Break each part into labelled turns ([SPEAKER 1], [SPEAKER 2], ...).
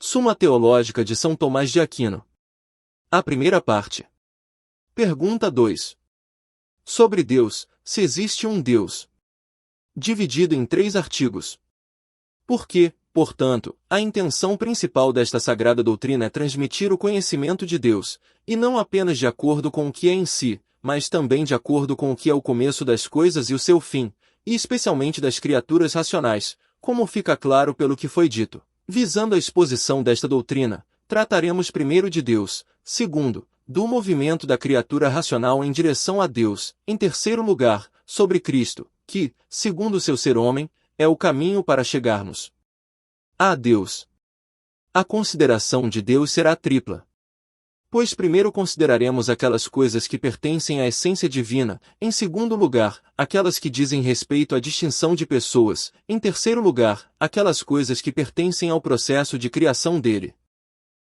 [SPEAKER 1] Suma Teológica de São Tomás de Aquino. A primeira parte. Pergunta 2. Sobre Deus, se existe um Deus. Dividido em 3 artigos. Porque, portanto, a intenção principal desta sagrada doutrina é transmitir o conhecimento de Deus, e não apenas de acordo com o que é em si, mas também de acordo com o que é o começo das coisas e o seu fim, e especialmente das criaturas racionais, como fica claro pelo que foi dito. Visando a exposição desta doutrina, trataremos primeiro de Deus, segundo, do movimento da criatura racional em direção a Deus, em terceiro lugar, sobre Cristo, que, segundo seu ser homem, é o caminho para chegarmos a Deus. A consideração de Deus será tripla. Pois primeiro consideraremos aquelas coisas que pertencem à essência divina, em segundo lugar, aquelas que dizem respeito à distinção de pessoas, em terceiro lugar, aquelas coisas que pertencem ao processo de criação dele.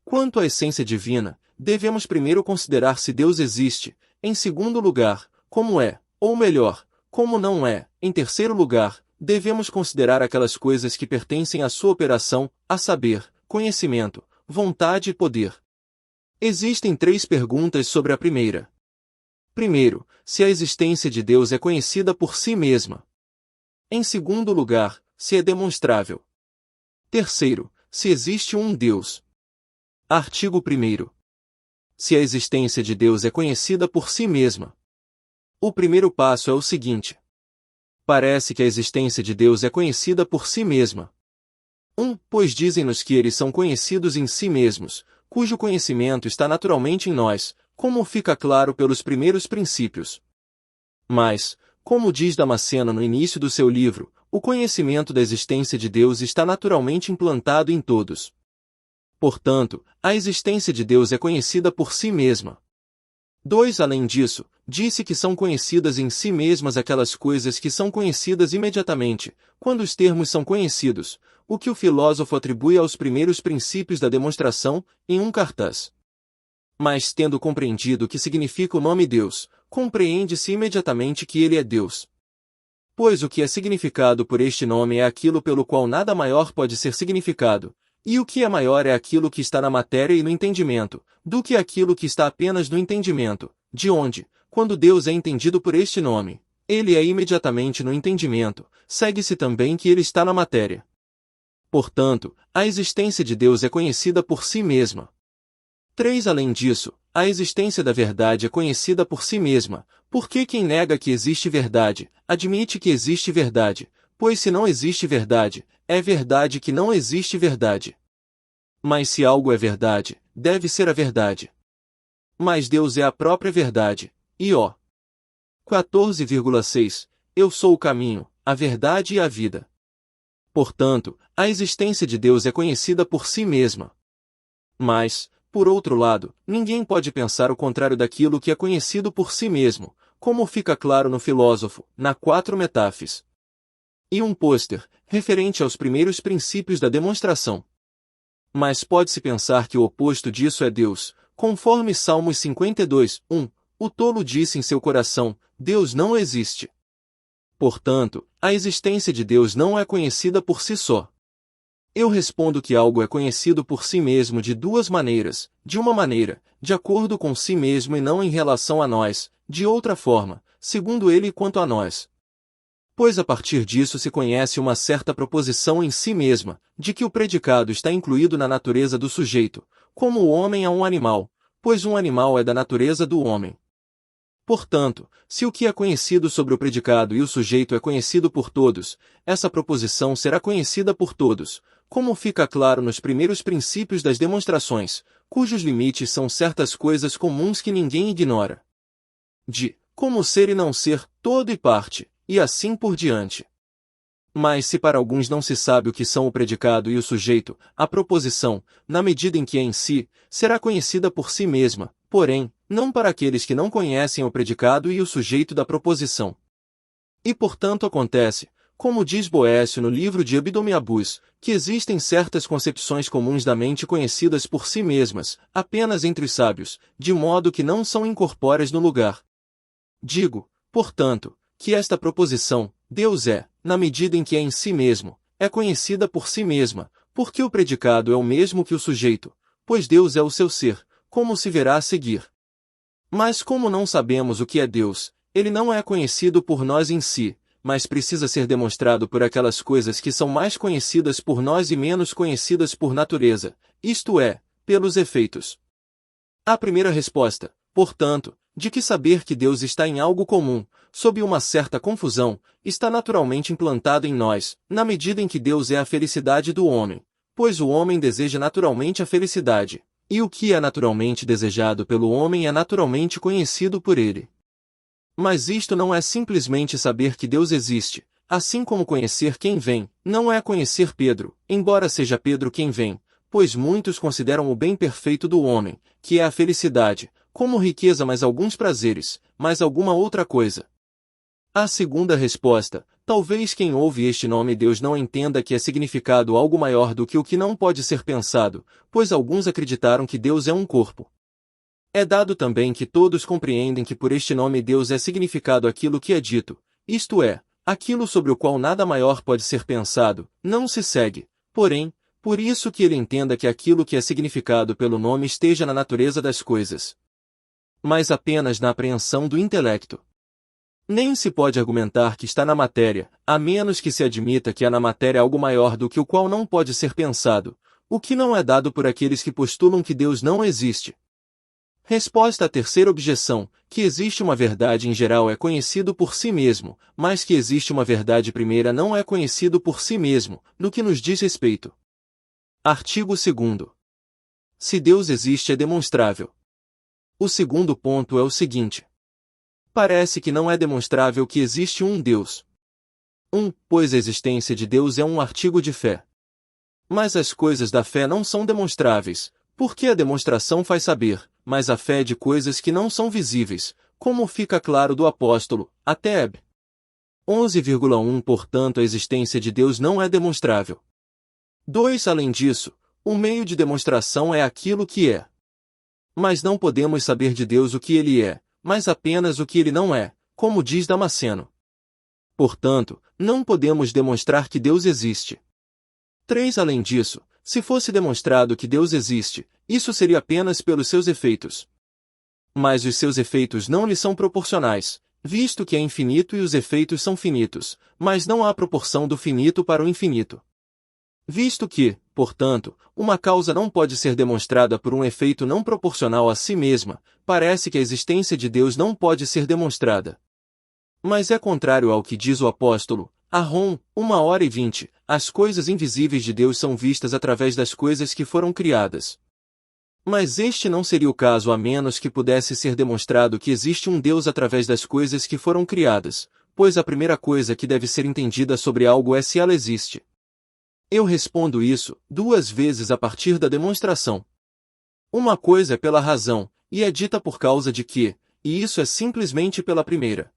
[SPEAKER 1] Quanto à essência divina, devemos primeiro considerar se Deus existe, em segundo lugar, como é, ou melhor, como não é, em terceiro lugar, devemos considerar aquelas coisas que pertencem à sua operação, a saber, conhecimento, vontade e poder. Existem 3 perguntas sobre a primeira. Primeiro, se a existência de Deus é conhecida por si mesma. Em segundo lugar, se é demonstrável. Terceiro, se existe um Deus. Artigo 1º. Se a existência de Deus é conhecida por si mesma. O primeiro passo é o seguinte. Parece que a existência de Deus é conhecida por si mesma. Pois dizem-nos que eles são conhecidos em si mesmos, cujo conhecimento está naturalmente em nós, como fica claro pelos primeiros princípios. Mas, como diz Damasceno no início do seu livro, o conhecimento da existência de Deus está naturalmente implantado em todos. Portanto, a existência de Deus é conhecida por si mesma. 2. Além disso, disse que são conhecidas em si mesmas aquelas coisas que são conhecidas imediatamente, quando os termos são conhecidos, o que o filósofo atribui aos primeiros princípios da demonstração, em um cartaz. Mas tendo compreendido o que significa o nome Deus, compreende-se imediatamente que ele é Deus. Pois o que é significado por este nome é aquilo pelo qual nada maior pode ser significado, e o que é maior é aquilo que está na matéria e no entendimento, do que aquilo que está apenas no entendimento, de onde, quando Deus é entendido por este nome, ele é imediatamente no entendimento, segue-se também que ele está na matéria. Portanto, a existência de Deus é conhecida por si mesma. 3. Além disso, a existência da verdade é conhecida por si mesma, porque quem nega que existe verdade, admite que existe verdade, pois se não existe verdade, é verdade que não existe verdade. Mas se algo é verdade, deve ser a verdade. Mas Deus é a própria verdade, e ó. 14,6 Eu sou o caminho, a verdade e a vida. Portanto, a existência de Deus é conhecida por si mesma. Mas, por outro lado, ninguém pode pensar o contrário daquilo que é conhecido por si mesmo, como fica claro no filósofo, na 4 Metáfis. E um pôster, referente aos primeiros princípios da demonstração. Mas pode-se pensar que o oposto disso é Deus, conforme Salmos 52, 1, o tolo disse em seu coração, Deus não existe. Portanto, a existência de Deus não é conhecida por si só. Eu respondo que algo é conhecido por si mesmo de 2 maneiras, de uma maneira, de acordo com si mesmo e não em relação a nós, de outra forma, segundo ele e quanto a nós. Pois a partir disso se conhece uma certa proposição em si mesma, de que o predicado está incluído na natureza do sujeito, como o homem é um animal, pois um animal é da natureza do homem. Portanto, se o que é conhecido sobre o predicado e o sujeito é conhecido por todos, essa proposição será conhecida por todos, como fica claro nos primeiros princípios das demonstrações, cujos limites são certas coisas comuns que ninguém ignora. De como ser e não ser, todo e parte, e assim por diante. Mas se para alguns não se sabe o que são o predicado e o sujeito, a proposição, na medida em que é em si, será conhecida por si mesma, porém, não para aqueles que não conhecem o predicado e o sujeito da proposição. E portanto acontece, como diz Boécio no livro de Hebdomiabus, que existem certas concepções comuns da mente conhecidas por si mesmas, apenas entre os sábios, de modo que não são incorpóreas no lugar. Digo, portanto, que esta proposição, Deus é, na medida em que é em si mesmo, é conhecida por si mesma, porque o predicado é o mesmo que o sujeito, pois Deus é o seu ser, como se verá a seguir. Mas como não sabemos o que é Deus, ele não é conhecido por nós em si, mas precisa ser demonstrado por aquelas coisas que são mais conhecidas por nós e menos conhecidas por natureza, isto é, pelos efeitos. A primeira resposta, portanto, de que saber que Deus está em algo comum, sob uma certa confusão, está naturalmente implantado em nós, na medida em que Deus é a felicidade do homem, pois o homem deseja naturalmente a felicidade, e o que é naturalmente desejado pelo homem é naturalmente conhecido por ele. Mas isto não é simplesmente saber que Deus existe, assim como conhecer quem vem, não é conhecer Pedro, embora seja Pedro quem vem, pois muitos consideram o bem perfeito do homem, que é a felicidade, como riqueza mais alguns prazeres, mais alguma outra coisa. A segunda resposta, talvez quem ouve este nome Deus não entenda que é significado algo maior do que o que não pode ser pensado, pois alguns acreditaram que Deus é um corpo. É dado também que todos compreendem que por este nome Deus é significado aquilo que é dito, isto é, aquilo sobre o qual nada maior pode ser pensado, não se segue, porém, por isso que ele entenda que aquilo que é significado pelo nome esteja na natureza das coisas, mas apenas na apreensão do intelecto. Nem se pode argumentar que está na matéria, a menos que se admita que há na matéria algo maior do que o qual não pode ser pensado, o que não é dado por aqueles que postulam que Deus não existe. Resposta à terceira objeção, que existe uma verdade em geral é conhecido por si mesmo, mas que existe uma verdade primeira não é conhecido por si mesmo, no que nos diz respeito. Artigo 2º. Se Deus existe é demonstrável. O segundo ponto é o seguinte. Parece que não é demonstrável que existe um Deus. Pois a existência de Deus é um artigo de fé. Mas as coisas da fé não são demonstráveis, porque a demonstração faz saber, mas a fé é de coisas que não são visíveis, como fica claro do apóstolo, a Teb. 11,1 Portanto a existência de Deus não é demonstrável. 2 Além disso, o meio de demonstração é aquilo que é. Mas não podemos saber de Deus o que ele é, mas apenas o que ele não é, como diz Damasceno. Portanto, não podemos demonstrar que Deus existe. 3 Além disso, se fosse demonstrado que Deus existe, isso seria apenas pelos seus efeitos. Mas os seus efeitos não lhe são proporcionais, visto que é infinito e os efeitos são finitos, mas não há proporção do finito para o infinito. Visto que, portanto, uma causa não pode ser demonstrada por um efeito não proporcional a si mesma, parece que a existência de Deus não pode ser demonstrada. Mas é contrário ao que diz o apóstolo, a Rom, 1h20, as coisas invisíveis de Deus são vistas através das coisas que foram criadas. Mas este não seria o caso a menos que pudesse ser demonstrado que existe um Deus através das coisas que foram criadas, pois a primeira coisa que deve ser entendida sobre algo é se ela existe. Eu respondo isso 2 vezes a partir da demonstração. Uma coisa é pela razão, e é dita por causa de que, e isso é simplesmente pela primeira.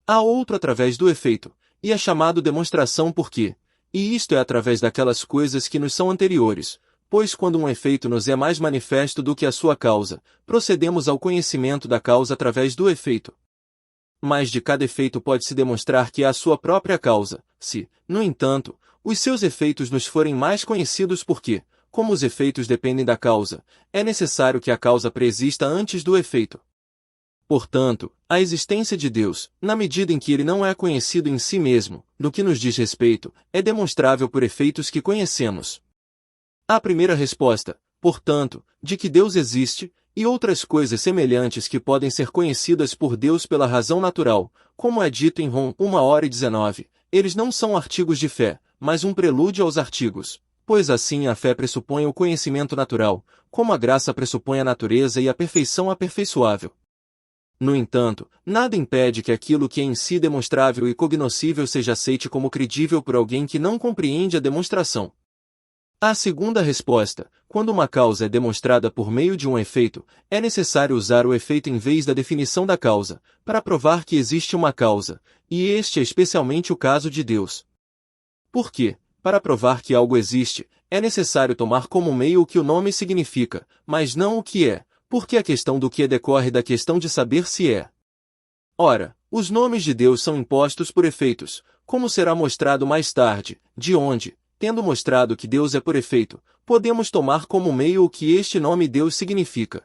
[SPEAKER 1] A outra através do efeito, e é chamado demonstração porque, e isto é através daquelas coisas que nos são anteriores, pois quando um efeito nos é mais manifesto do que a sua causa, procedemos ao conhecimento da causa através do efeito. Mas de cada efeito pode-se demonstrar que é a sua própria causa, se, no entanto, os seus efeitos nos forem mais conhecidos porque, como os efeitos dependem da causa, é necessário que a causa preexista antes do efeito. Portanto, a existência de Deus, na medida em que ele não é conhecido em si mesmo, no que nos diz respeito, é demonstrável por efeitos que conhecemos. A primeira resposta, portanto, de que Deus existe, e outras coisas semelhantes que podem ser conhecidas por Deus pela razão natural, como é dito em Rom 1h19, eles não são artigos de fé, mas um prelúdio aos artigos, pois assim a fé pressupõe o conhecimento natural, como a graça pressupõe a natureza e a perfeição aperfeiçoável. No entanto, nada impede que aquilo que é em si demonstrável e cognoscível seja aceite como credível por alguém que não compreende a demonstração. A segunda resposta, quando uma causa é demonstrada por meio de um efeito, é necessário usar o efeito em vez da definição da causa, para provar que existe uma causa, e este é especialmente o caso de Deus. Porque, para provar que algo existe, é necessário tomar como meio o que o nome significa, mas não o que é, porque a questão do que é decorre da questão de saber se é. Ora, os nomes de Deus são impostos por efeitos, como será mostrado mais tarde, de onde, tendo mostrado que Deus é por efeito, podemos tomar como meio o que este nome Deus significa.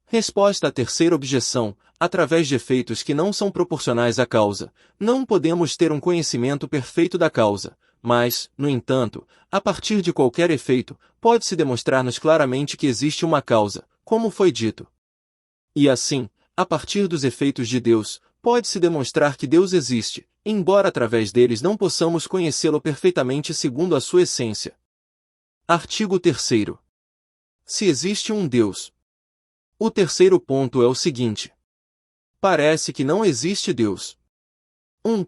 [SPEAKER 1] Resposta à terceira objeção: através de efeitos que não são proporcionais à causa, não podemos ter um conhecimento perfeito da causa, mas, no entanto, a partir de qualquer efeito, pode-se demonstrar-nos claramente que existe uma causa, como foi dito. E assim, a partir dos efeitos de Deus, pode-se demonstrar que Deus existe, embora através deles não possamos conhecê-lo perfeitamente segundo a sua essência. Artigo 3º. Se existe um Deus. O terceiro ponto é o seguinte. Parece que não existe Deus.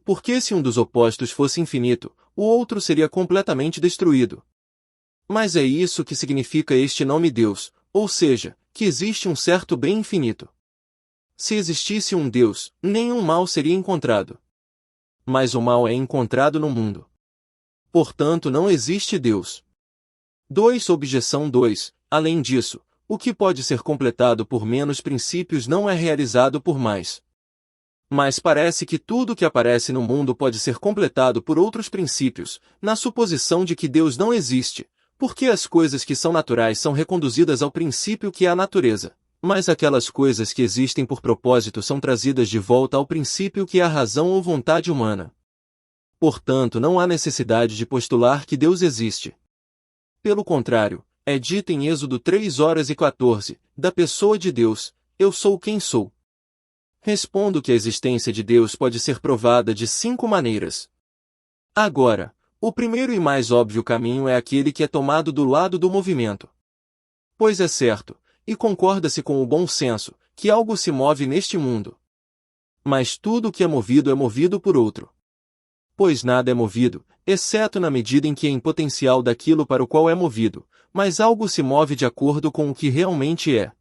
[SPEAKER 1] Porque se um dos opostos fosse infinito, o outro seria completamente destruído. Mas é isso que significa este nome Deus, ou seja, que existe um certo bem infinito. Se existisse um Deus, nenhum mal seria encontrado. Mas o mal é encontrado no mundo. Portanto, não existe Deus. Objeção 2. Além disso, o que pode ser completado por menos princípios não é realizado por mais. Mas parece que tudo que aparece no mundo pode ser completado por outros princípios, na suposição de que Deus não existe, porque as coisas que são naturais são reconduzidas ao princípio que é a natureza, mas aquelas coisas que existem por propósito são trazidas de volta ao princípio que é a razão ou vontade humana. Portanto, não há necessidade de postular que Deus existe. Pelo contrário, é dito em Êxodo 3:14, da pessoa de Deus, eu sou quem sou. Respondo que a existência de Deus pode ser provada de 5 maneiras. Agora, o primeiro e mais óbvio caminho é aquele que é tomado do lado do movimento. Pois é certo, e concorda-se com o bom senso, que algo se move neste mundo. Mas tudo o que é movido por outro. Pois nada é movido, exceto na medida em que é em potencial daquilo para o qual é movido, mas algo se move de acordo com o que realmente é.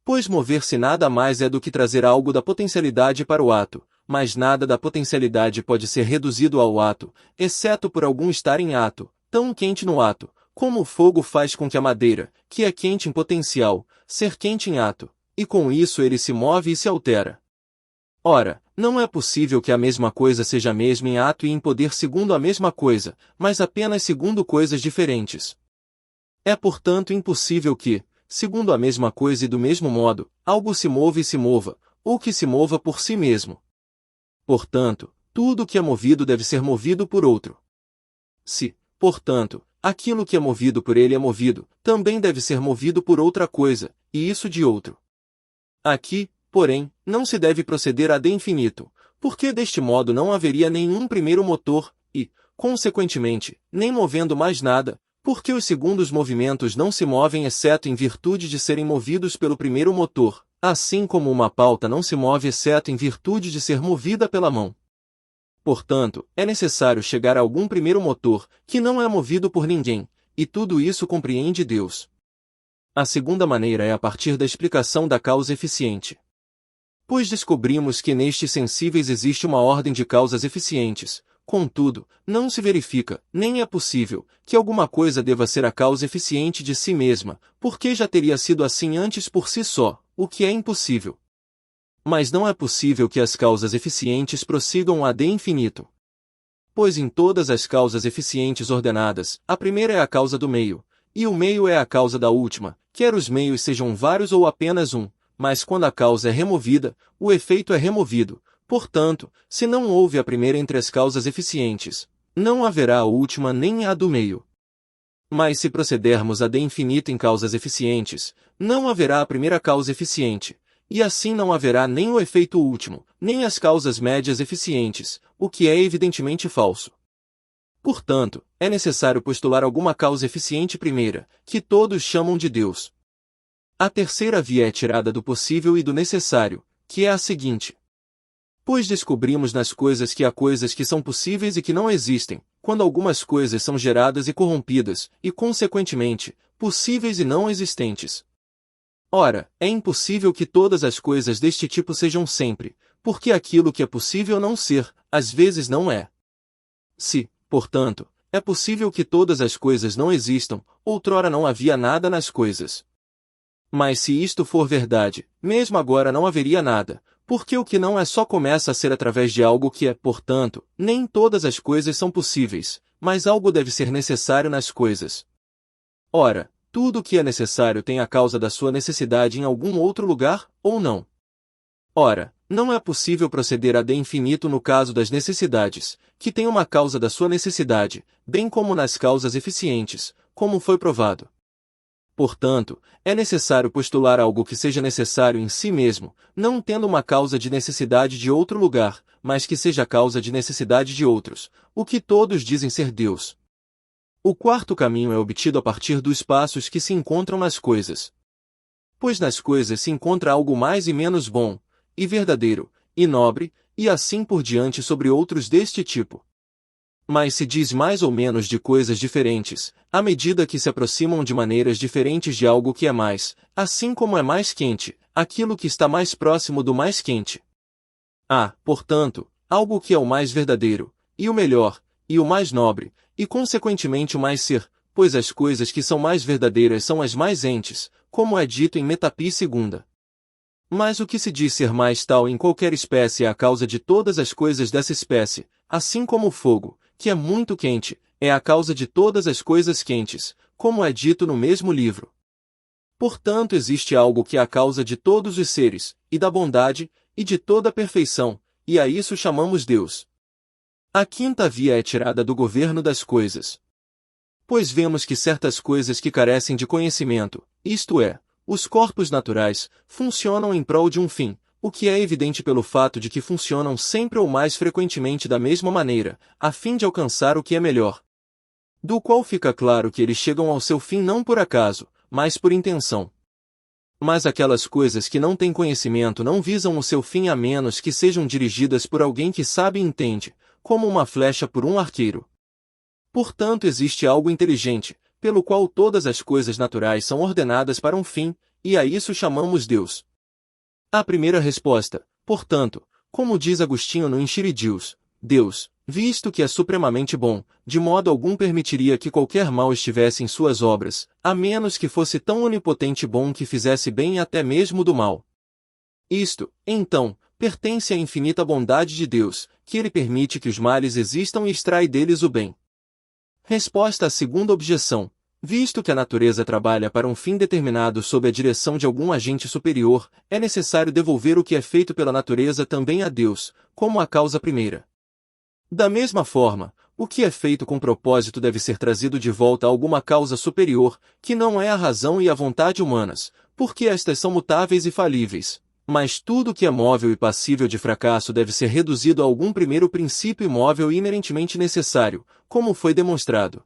[SPEAKER 1] Pois mover-se nada mais é do que trazer algo da potencialidade para o ato, mas nada da potencialidade pode ser reduzido ao ato, exceto por algum estar em ato, tão quente no ato, como o fogo faz com que a madeira, que é quente em potencial, ser quente em ato, e com isso ele se move e se altera. Ora, não é possível que a mesma coisa seja a mesma em ato e em poder segundo a mesma coisa, mas apenas segundo coisas diferentes. É portanto impossível que, segundo a mesma coisa e do mesmo modo, algo se mova e se mova, ou que se mova por si mesmo. Portanto, tudo que é movido deve ser movido por outro. Se, portanto, aquilo que é movido por ele é movido, também deve ser movido por outra coisa, e isso de outro. Aqui, porém, não se deve proceder ad infinito, porque deste modo não haveria nenhum primeiro motor, e, consequentemente, nem movendo mais nada, porque os segundos movimentos não se movem exceto em virtude de serem movidos pelo primeiro motor, assim como uma pauta não se move exceto em virtude de ser movida pela mão. Portanto, é necessário chegar a algum primeiro motor, que não é movido por ninguém, e tudo isso compreende Deus. A segunda maneira é a partir da explicação da causa eficiente. Pois descobrimos que nestes sensíveis existe uma ordem de causas eficientes. Contudo, não se verifica, nem é possível, que alguma coisa deva ser a causa eficiente de si mesma, porque já teria sido assim antes por si só, o que é impossível. Mas não é possível que as causas eficientes prossigam ad infinito. Pois em todas as causas eficientes ordenadas, a primeira é a causa do meio, e o meio é a causa da última, quer os meios sejam vários ou apenas um, mas quando a causa é removida, o efeito é removido. Portanto, se não houve a primeira entre as causas eficientes, não haverá a última nem a do meio. Mas se procedermos ad infinito em causas eficientes, não haverá a primeira causa eficiente, e assim não haverá nem o efeito último, nem as causas médias eficientes, o que é evidentemente falso. Portanto, é necessário postular alguma causa eficiente primeira, que todos chamam de Deus. A terceira via é tirada do possível e do necessário, que é a seguinte. Pois descobrimos nas coisas que há coisas que são possíveis e que não existem, quando algumas coisas são geradas e corrompidas, e consequentemente, possíveis e não existentes. Ora, é impossível que todas as coisas deste tipo sejam sempre, porque aquilo que é possível não ser, às vezes não é. Se, portanto, é possível que todas as coisas não existam, outrora não havia nada nas coisas. Mas se isto for verdade, mesmo agora não haveria nada, porque o que não é só começa a ser através de algo que é, portanto, nem todas as coisas são possíveis, mas algo deve ser necessário nas coisas. Ora, tudo o que é necessário tem a causa da sua necessidade em algum outro lugar, ou não? Ora, não é possível proceder ad infinito no caso das necessidades, que tem uma causa da sua necessidade, bem como nas causas eficientes, como foi provado. Portanto, é necessário postular algo que seja necessário em si mesmo, não tendo uma causa de necessidade de outro lugar, mas que seja causa de necessidade de outros, o que todos dizem ser Deus. O quarto caminho é obtido a partir dos espaços que se encontram nas coisas. Pois nas coisas se encontra algo mais e menos bom, e verdadeiro, e nobre, e assim por diante sobre outros deste tipo. Mas se diz mais ou menos de coisas diferentes, à medida que se aproximam de maneiras diferentes de algo que é mais, assim como é mais quente, aquilo que está mais próximo do mais quente. Há, portanto, algo que é o mais verdadeiro, e o melhor, e o mais nobre, e consequentemente o mais ser, pois as coisas que são mais verdadeiras são as mais entes, como é dito em Metapi segunda. Mas o que se diz ser mais tal em qualquer espécie é a causa de todas as coisas dessa espécie, assim como o fogo, que é muito quente, é a causa de todas as coisas quentes, como é dito no mesmo livro. Portanto existe algo que é a causa de todos os seres, e da bondade, e de toda a perfeição, e a isso chamamos Deus. A quinta via é tirada do governo das coisas. Pois vemos que certas coisas que carecem de conhecimento, isto é, os corpos naturais, funcionam em prol de um fim, o que é evidente pelo fato de que funcionam sempre ou mais frequentemente da mesma maneira, a fim de alcançar o que é melhor. Do qual fica claro que eles chegam ao seu fim não por acaso, mas por intenção. Mas aquelas coisas que não têm conhecimento não visam o seu fim a menos que sejam dirigidas por alguém que sabe e entende, como uma flecha por um arqueiro. Portanto existe algo inteligente, pelo qual todas as coisas naturais são ordenadas para um fim, e a isso chamamos Deus. A primeira resposta, portanto, como diz Agostinho no Enchiridios, Deus, visto que é supremamente bom, de modo algum permitiria que qualquer mal estivesse em suas obras, a menos que fosse tão onipotente bom que fizesse bem até mesmo do mal. Isto, então, pertence à infinita bondade de Deus, que ele permite que os males existam e extrai deles o bem. Resposta à segunda objeção. Visto que a natureza trabalha para um fim determinado sob a direção de algum agente superior, é necessário devolver o que é feito pela natureza também a Deus, como a causa primeira. Da mesma forma, o que é feito com propósito deve ser trazido de volta a alguma causa superior, que não é a razão e a vontade humanas, porque estas são mutáveis e falíveis. Mas tudo que é móvel e passível de fracasso deve ser reduzido a algum primeiro princípio imóvel e inerentemente necessário, como foi demonstrado.